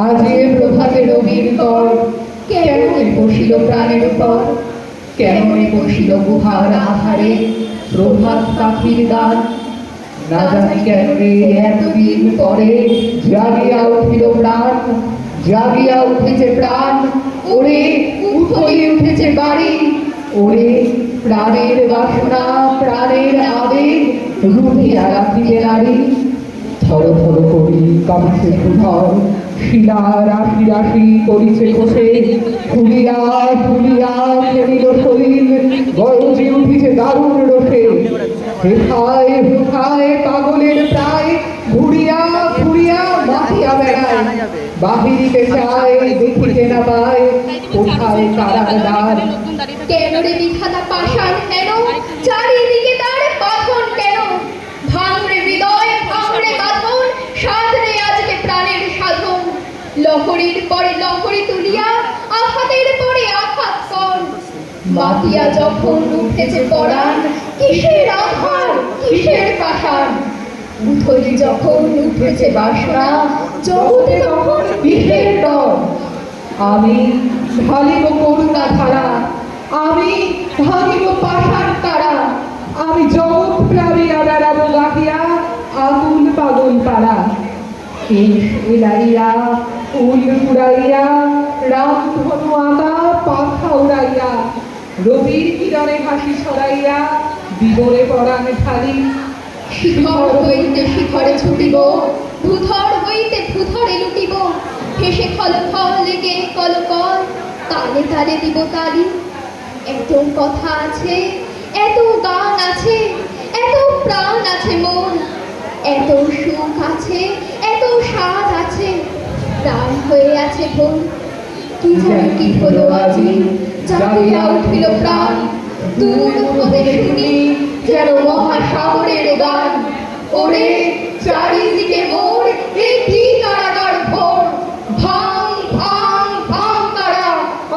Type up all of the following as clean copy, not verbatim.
আজি প্রভাতে রবির কর, কেমন বসিল প্রাণের উপর, কেমন বসিল গুহার আধারে প্রভাত পাখির গান। না জানি কেন রে এতদিন পরে জাগিয়া উঠিল প্রাণ, জাগিয়া উঠেছে প্রাণ। ওরে উঠে উঠেছে বাড়ি, ওরে প্রাণের বাসনা প্রাণের আবেগ রুধিয়া রাখিতে নারী। থর থর করি কাঁপছে ভূধর, শিলা রাশি রাশি করিছে খসে, ফুলিয়া ফুলিয়া ফেরিল শরীর, গরজে উঠিছে দারুণ রোষে। হেথায় হেথায় পাগলের প্রায় ঘুরিয়া ঘুরিয়া মাথিয়া বেড়ায়, বাহিরিতে চায় দেখিতে না পায় কোথায় কারার দ্বার। কেন রে বিধাতা পাষাণ হেন, চারিদিকে তার বাঁধন কেন? ভাঙরে হৃদয় ভাঙরে বাঁধন, সাধরে আজকে প্রাণের সাধন। লহরীর পরে লহরী তুলিয়া আঘাতের পরে আঘাত কর। মাতিয়া যখন উঠেছে পরাণ, কিসের আধার কিসের পাষাণ। উথলি যখন উঠেছে বাসনা, জগতে তখন বিষের ডর। আমি ঢালিব করুণা ধারা, আমি ভাঙিব পাষাণ তারা, আমি জগৎ প্লাবিয়া বেড়াবো গাহিয়া আকুল পাগল পাড়া। কেশ এলাইয়া ফুল ফুরাইয়া রামধনু আঁকা পাখা উড়াইয়া, রবির কিরণে হাসি ছড়াইয়া বিবরে পরাণ ঢালি। শিখর হইতে শিখরে ছুটিব, ভূধর হইতে ভূধরে লুটিব। হেসে খল খল লেগে কল কল, তালে তালে দিব তালি। এত কথা আছে, এত গান আছে, এত প্রাণ আছে মন, এত সুখ আছে, এত স্বাদ আছে, প্রাণ হয়ে আছে ভোর। কি জানি কি হলো আজি, জাগিয়া উঠিল প্রাণ। দূর হতে শুনি যেন মহাসাগরের গান। ওরে চারিদিকে মোর এ কি কারাগার ভোর। ভাঙ ভাঙ ভাঙ তারা,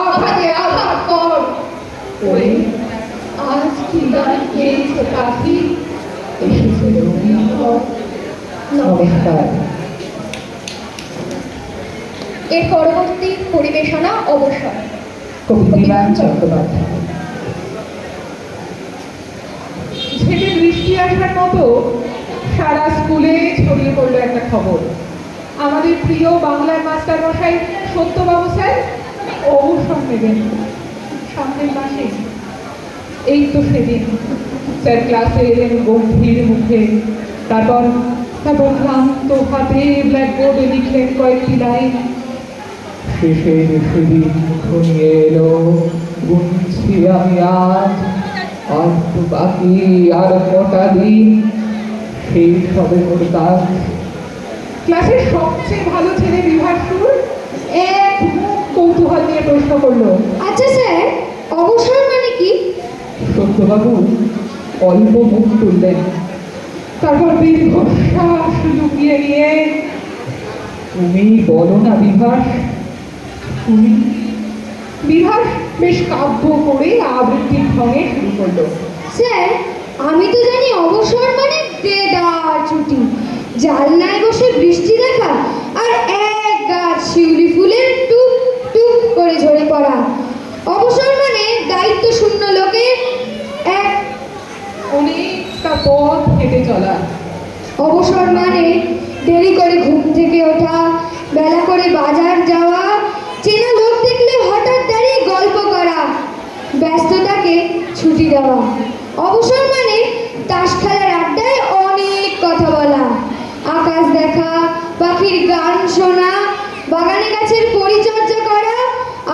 আঘাতে আঘাত কর। ওরে আজ কি গান গেয়েছে পাখি, এসেছে রবির কর। নমস্কার। এর পরবর্তী পরিবেশনা অবসর। কবি বিমান চট্টোপাধ্যায়। ঝেঁটে বৃষ্টি আসার মতো সারা স্কুলে ছড়িয়ে পড়লো একটা খবর। আমাদের প্রিয় বাংলার মাস্টার মশাই সত্যবাবু স্যার অবসর নেবেন সামনের মাসে। এই তো সেদিন স্যার ক্লাসে এলেন গম্ভীর মুখে, তারপর ক্লান্ত হাতে ব্ল্যাকবোর্ডে লিখলেন কয়েকটি লাইন। শেষের সেদিন ঘনিয়ে এলো, গুনছি আমি আজ আর তো বাকি আর কটা দিন, সেই সবে ওর কাজ। ক্লাসের সবচেয়ে ভালো ছেলে বিভাসুর এক কৌতূহল নিয়ে প্রশ্ন করলো, আচ্ছা স্যার, অবসর মানে কি? সত্যবাবু অল্প মুখ তুললেন, তারপর দীর্ঘশ্বাস লুকিয়ে নিয়ে, তুমি বলো না বিভাস। তুমি বিভাস বেশ কাব্য করে আবৃত্তির ঢঙে শুরু করলো। স্যার, আমি তো জানি অবসর মানে দেদার ছুটি, জানলায় বসে বৃষ্টি দেখা আর এক গাছ শিউলি ফুলের টুপ টুপ করে ঝরে পড়া। অবসর মানে দায়িত্ব শূন্য লোকের এক অনেকটা পথ হেঁটে চলা। অবসর মানে দেরি করে ঘুম থেকে ওঠা, বেলা করে বাজার যাওয়া, চেনা লোক দেখলে হঠাৎ দাঁড়িয়ে গল্প করা, ব্যস্ততাকে ছুটি দেওয়া। অবসর মানে তাস খেলার আড্ডায় অনেক কথা বলা, আকাশ দেখা, পাখির গান শোনা, বাগানে গাছের পরিচর্যা করা,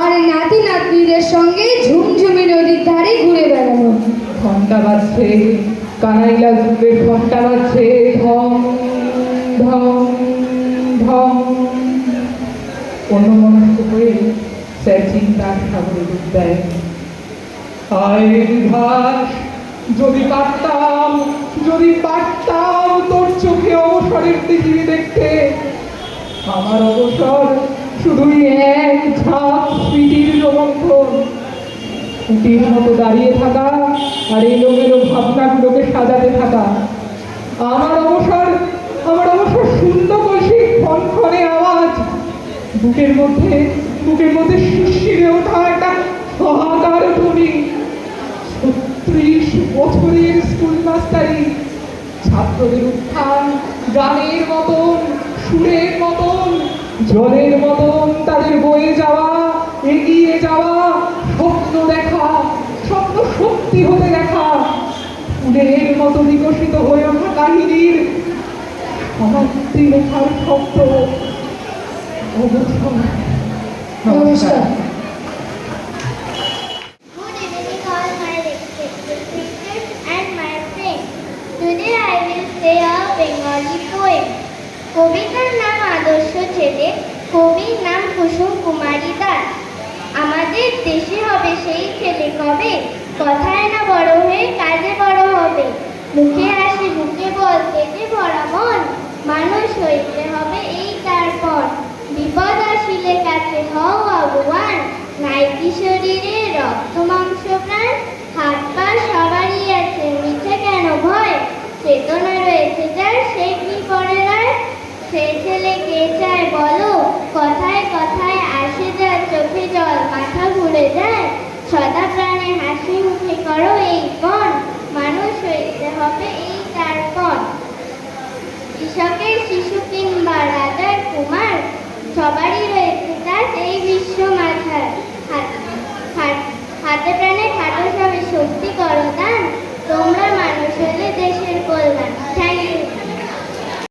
আর নাতি নাতনিদের সঙ্গে ঝুমঝুমি নদীর ধারে ঘুরে বেড়ানো। ঘন্টা বাজছে, কানাইলা জুড়ে ঘন্টা বাজছে, ঢং ঢং ঢং। অন্যমনস্ক হয়ে স্যার চিন্তার সাগরে ডুব দেয়। হায় বিভাস, যদি পারতাম, যদি পারতাম তোর চোখে অবসরের পৃথিবী দেখতে। আমার অবসর শুধুই এক ঝাঁক স্মৃতির রোমন্থন, কুটির মতো দাঁড়িয়ে থাকা আর এলোমেলো ভাবনাগুলোকে সাজাতে থাকা। আমার অবসর শূন্য কলসির ক্ষণক্ষণে আওয়াজ, বুকের মধ্যে শিরশিরে ওঠা একটা হাহাকার ধ্বনি। 36 বছরের স্কুল মাস্টারি, ছাত্রদের উত্থান গানের মতন, সুরের মতন, জলের মতন তাদের বয়ে যাওয়া, এগিয়ে যাওয়া, স্বপ্ন দেখা, স্বপ্ন সত্যি হতে দেখা, ফুলের মতো বিকশিত হয়ে ওঠা কাহিনীর সমাপ্তি লেখার শব্দ। অবসর। নমস্কার। Good evening, all my respected teachers and my friends. Today I will say a Bengali poem. কবিতার নাম আদর্শ ছেলে, কবির নাম কুসুম কুমারী দাস। আমাদের দেশে হবে সেই ছেলে কবে, কথায় না বড় হয়ে কাজে বড় হবে। মুখে হাসি বুকে বল পেটে ভরা মন, মানুষ হইতে হবে এই তারপর। বিপদ আসিলে কাছে হও আগুয়ান, নাই কি শরীরে রক্ত মাংস প্রাণ। হাত পা সবারই আছে, মিছে কেন ভয়, চেতনা রয়েছে যার সে কি করে রায়। সে ছেলে কে চায় বলো, কথায় কথায় আসে যার চোখে জল মাথা ঘুরে যায়। সদা প্রাণে হাসি মুখে করো এই পণ, মানুষ হইতে হবে এই তারপর। কৃষকের শিশু কিংবা রাজার কুমার, সবারই রয়েছে তার এই বিশ্ব মাথার। হাতে প্রাণে খাটো সবে শক্তি করো